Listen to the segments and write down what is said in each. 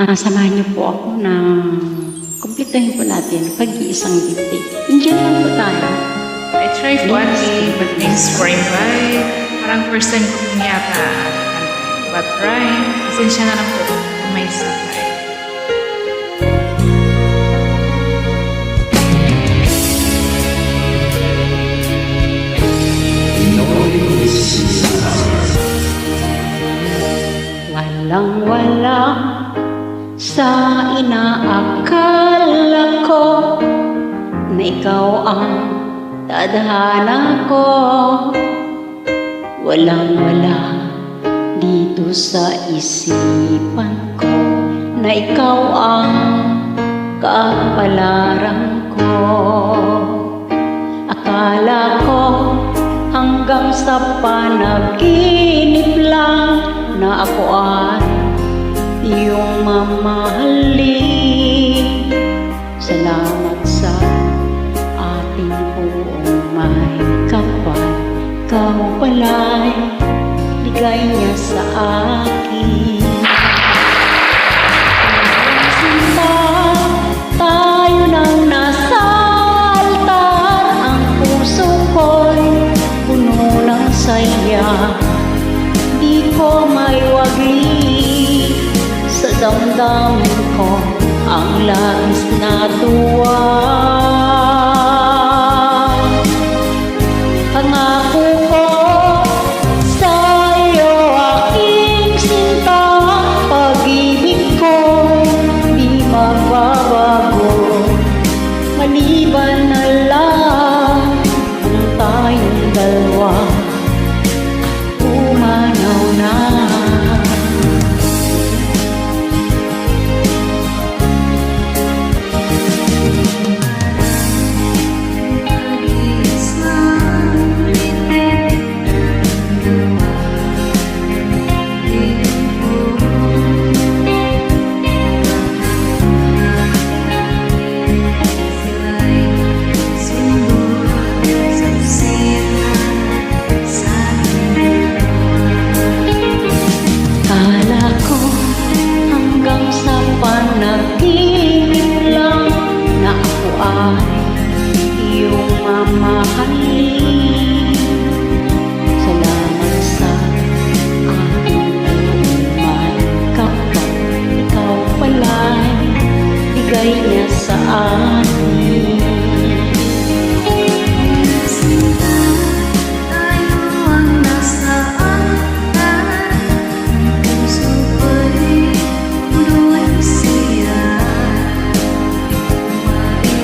Samahan niyo po ako na kumpletuhin po natin pag-iisang dibdib. Enjoy lang po tayo. I try to answer, but thanks for invite. Parang first time ko po yata. But try, pasensya na lang po kung may sabay. Walang-wala sa inaakala ko na ikaw ang tadhana ko. Walang-wala dito sa isipan ko na ikaw ang kapalaran ko. Akala ko hanggang sa panaginip lang na ako ay iyong mamahalin. Salamat sa ating buong may kapal. Ikaw pala'y bigay niya sa akin. Sinta, tayo nang nasa altar. Ang puso ko'y puno ng saya. Di ko may wagi sa damdamin ko ang labis na tuwa. Pangako ko sa iyo aking sinta, pag-ibig ko di magbabago. Maliban na lang kung tayong dalawa umanaw na. Panaginip lang na ako ay iyong mamahalin. Salamat sa ating may kapal. Ikaw pala'y bigay niya sa akin. Tayo lang nasa altar. Ang puso ko'y puno ng saya. Di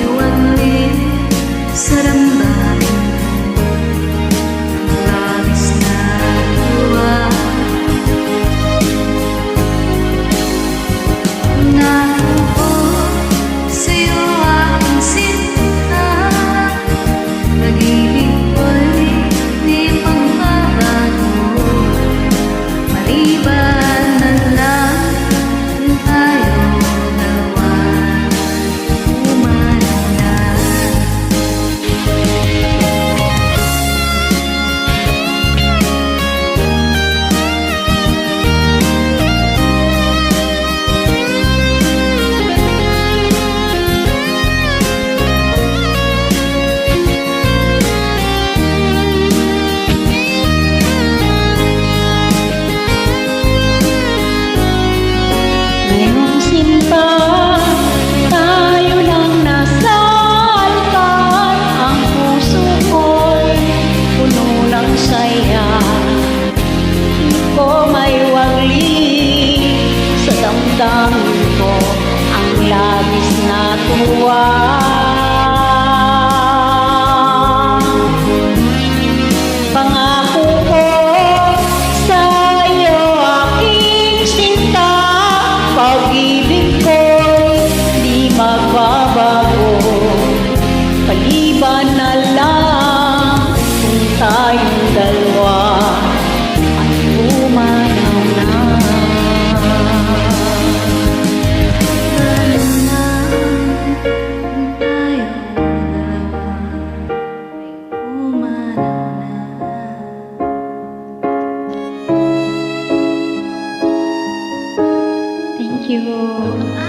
ko may wagli sa damdamin ko ang labis na tuwa. Pangako ko sa iyo aking sinta, pag-ibig ko'y di magbabago. Paliban na lang kung tayong dalawa ay umanaw na. At